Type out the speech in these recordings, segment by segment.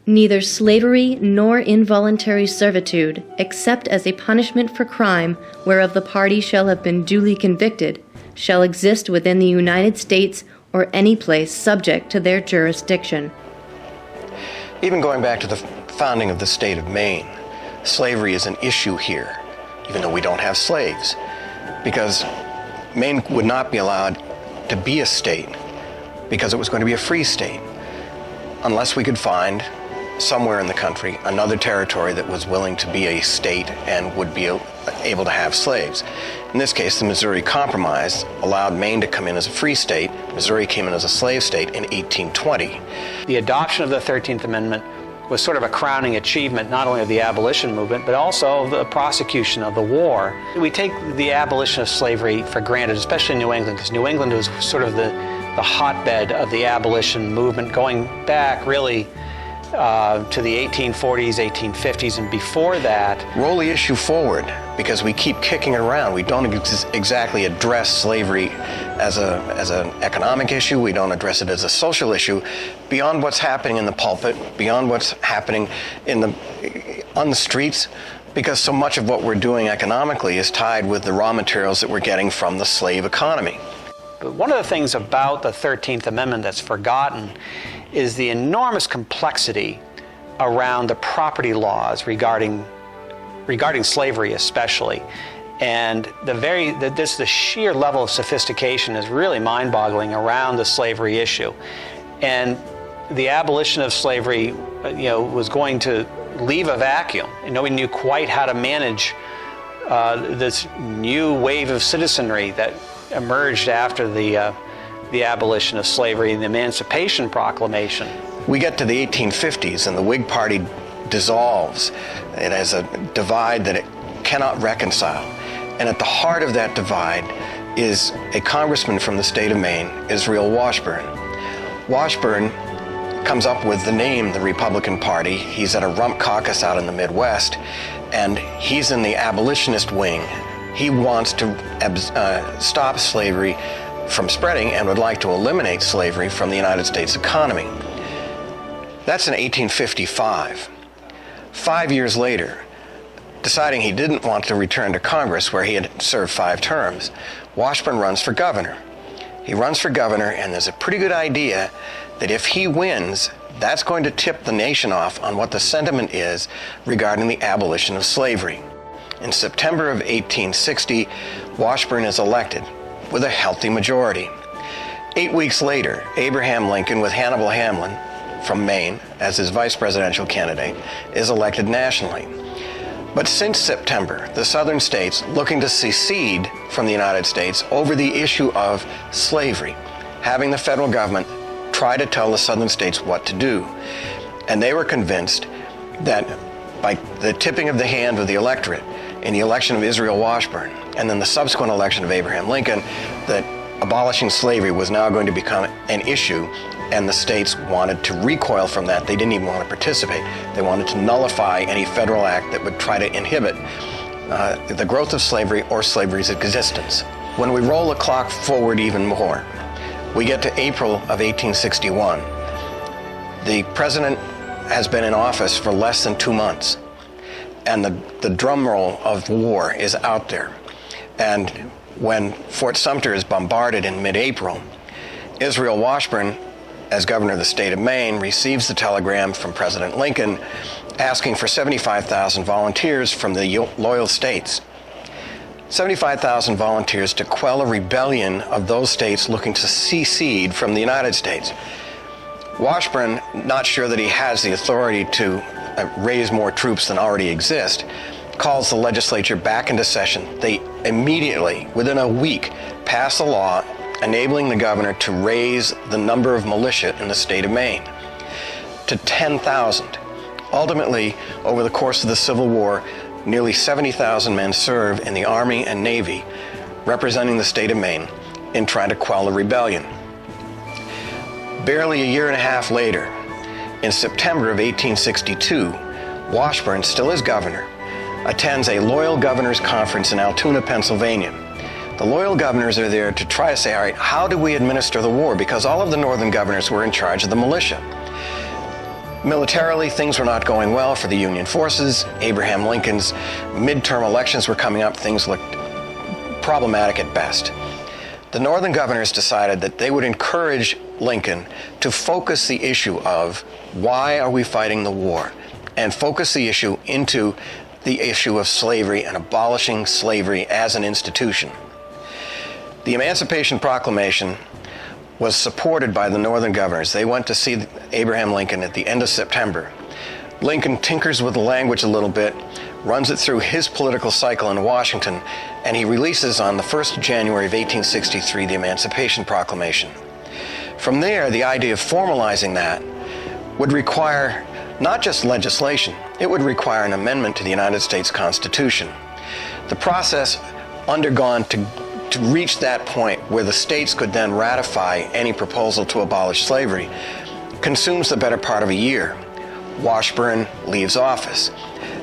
Neither slavery nor involuntary servitude, except as a punishment for crime whereof the party shall have been duly convicted, shall exist within the United States or any place subject to their jurisdiction. Even going back to the founding of the state of Maine, slavery is an issue here, even though we don't have slaves, because Maine would not be allowed to be a state because it was going to be a free state unless we could find somewhere in the country another territory that was willing to be a state and would be able to have slaves. In this case, the Missouri Compromise allowed Maine to come in as a free state. Missouri came in as a slave state in 1820. The adoption of the 13th Amendment was sort of a crowning achievement, not only of the abolition movement, but also of the prosecution of the war. We take the abolition of slavery for granted, especially in New England, because New England was sort of the hotbed of the abolition movement, going back really to the 1840s, 1850s, and before that. Roll the issue forward, because we keep kicking it around. We don't exactly address slavery as an economic issue. We don't address it as a social issue. Beyond what's happening in the pulpit, beyond what's happening on the streets, because so much of what we're doing economically is tied with the raw materials that we're getting from the slave economy. But one of the things about the 13th Amendment that's forgotten is the enormous complexity around the property laws regarding slavery especially. And the sheer level of sophistication is really mind-boggling around the slavery issue. And the abolition of slavery, was going to leave a vacuum, and nobody knew quite how to manage this new wave of citizenry that emerged after the abolition of slavery and the Emancipation Proclamation. We get to the 1850s and the Whig Party dissolves. It has a divide that it cannot reconcile. And at the heart of that divide is a congressman from the state of Maine, Israel Washburn. Washburn comes up with the name the Republican Party. He's at a rump caucus out in the Midwest, and he's in the abolitionist wing. He wants to stop slavery from spreading and would like to eliminate slavery from the United States economy. That's in 1855. 5 years later, deciding he didn't want to return to Congress where he had served 5 terms, Washburn runs for governor. He runs for governor, and there's a pretty good idea that if he wins, that's going to tip the nation off on what the sentiment is regarding the abolition of slavery. In September of 1860, Washburn is elected with a healthy majority. 8 weeks later, Abraham Lincoln, with Hannibal Hamlin from Maine as his vice presidential candidate, is elected nationally. But since September, the southern states, looking to secede from the United States over the issue of slavery, having the federal government try to tell the southern states what to do. And they were convinced that by the tipping of the hand of the electorate in the election of Israel Washburn, and then the subsequent election of Abraham Lincoln, that abolishing slavery was now going to become an issue, and the states wanted to recoil from that. They didn't even want to participate. They wanted to nullify any federal act that would try to inhibit the growth of slavery or slavery's existence. When we roll the clock forward even more, we get to April of 1861. The president has been in office for less than 2 months, and the drum roll of war is out there. And when Fort Sumter is bombarded in mid-April, Israel Washburn, as governor of the state of Maine, receives the telegram from President Lincoln asking for 75,000 volunteers from the loyal states. 75,000 volunteers to quell a rebellion of those states looking to secede from the United States. Washburn, not sure that he has the authority to raise more troops than already exist, calls the legislature back into session. They immediately, within a week, pass a law enabling the governor to raise the number of militia in the state of Maine to 10,000. Ultimately, over the course of the Civil War, nearly 70,000 men serve in the Army and Navy, representing the state of Maine in trying to quell the rebellion. Barely a year and a half later, in September of 1862, Washburn, still as governor, attends a loyal governors conference in Altoona, Pennsylvania. The loyal governors are there to try to say, all right, how do we administer the war? Because all of the northern governors were in charge of the militia. Militarily, things were not going well for the Union forces. Abraham Lincoln's midterm elections were coming up. Things looked problematic at best. The Northern governors decided that they would encourage Lincoln to focus the issue of why are we fighting the war, and focus the issue into the issue of slavery and abolishing slavery as an institution. The Emancipation Proclamation was supported by the Northern governors. They went to see Abraham Lincoln at the end of September. Lincoln tinkers with the language a little bit, runs it through his political cycle in Washington, and he releases on the 1st of January of 1863 the Emancipation Proclamation. From there, the idea of formalizing that would require not just legislation, it would require an amendment to the United States Constitution. The process undergone to reach that point where the states could then ratify any proposal to abolish slavery consumes the better part of a year. Washburn leaves office.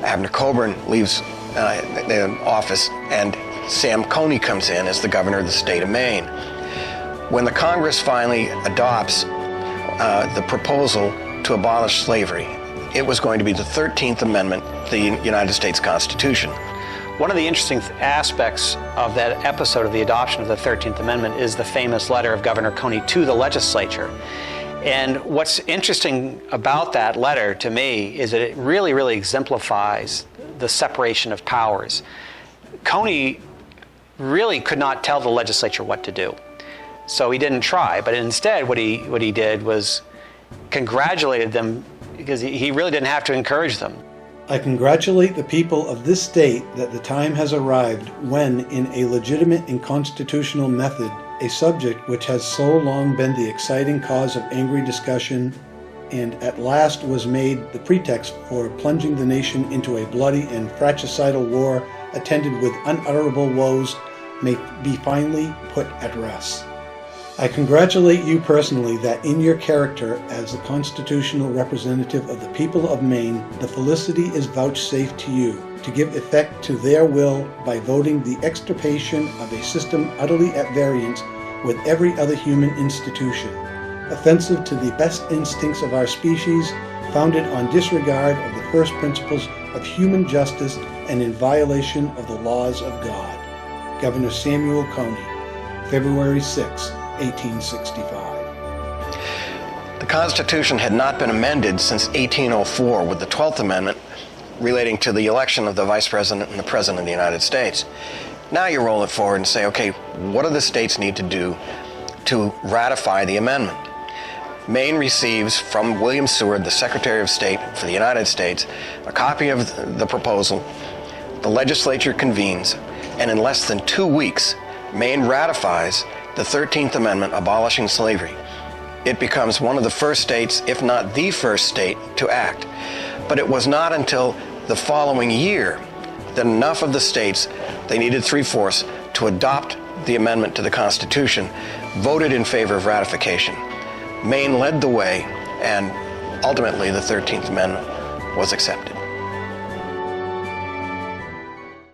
Abner Coburn leaves the office, and Sam Coney comes in as the governor of the state of Maine. When the Congress finally adopts the proposal to abolish slavery, it was going to be the 13th Amendment to the United States Constitution. One of the interesting aspects of that episode of the adoption of the 13th Amendment is the famous letter of Governor Coney to the legislature. And what's interesting about that letter to me is that it really, really exemplifies the separation of powers. Coney really could not tell the legislature what to do. So he didn't try, but instead what he did was congratulated them because he really didn't have to encourage them. I congratulate the people of this state that the time has arrived when, in a legitimate and constitutional method, a subject which has so long been the exciting cause of angry discussion and at last was made the pretext for plunging the nation into a bloody and fratricidal war attended with unutterable woes, may be finally put at rest. I congratulate you personally that in your character as the constitutional representative of the people of Maine, the felicity is vouchsafed to you to give effect to their will by voting the extirpation of a system utterly at variance with every other human institution, offensive to the best instincts of our species, founded on disregard of the first principles of human justice and in violation of the laws of God. Governor Samuel Coney, February 6, 1865. The Constitution had not been amended since 1804 with the 12th Amendment relating to the election of the Vice President and the President of the United States. Now you roll it forward and say, okay, what do the states need to do to ratify the amendment? Maine receives from William Seward, the Secretary of State for the United States, a copy of the proposal. The legislature convenes, and in less than 2 weeks, Maine ratifies the 13th Amendment abolishing slavery. It becomes one of the first states, if not the first state, to act. But it was not until the following year that enough of the states, they needed 3/4, to adopt the amendment to the Constitution, voted in favor of ratification. Maine led the way, and ultimately the 13th Amendment was accepted.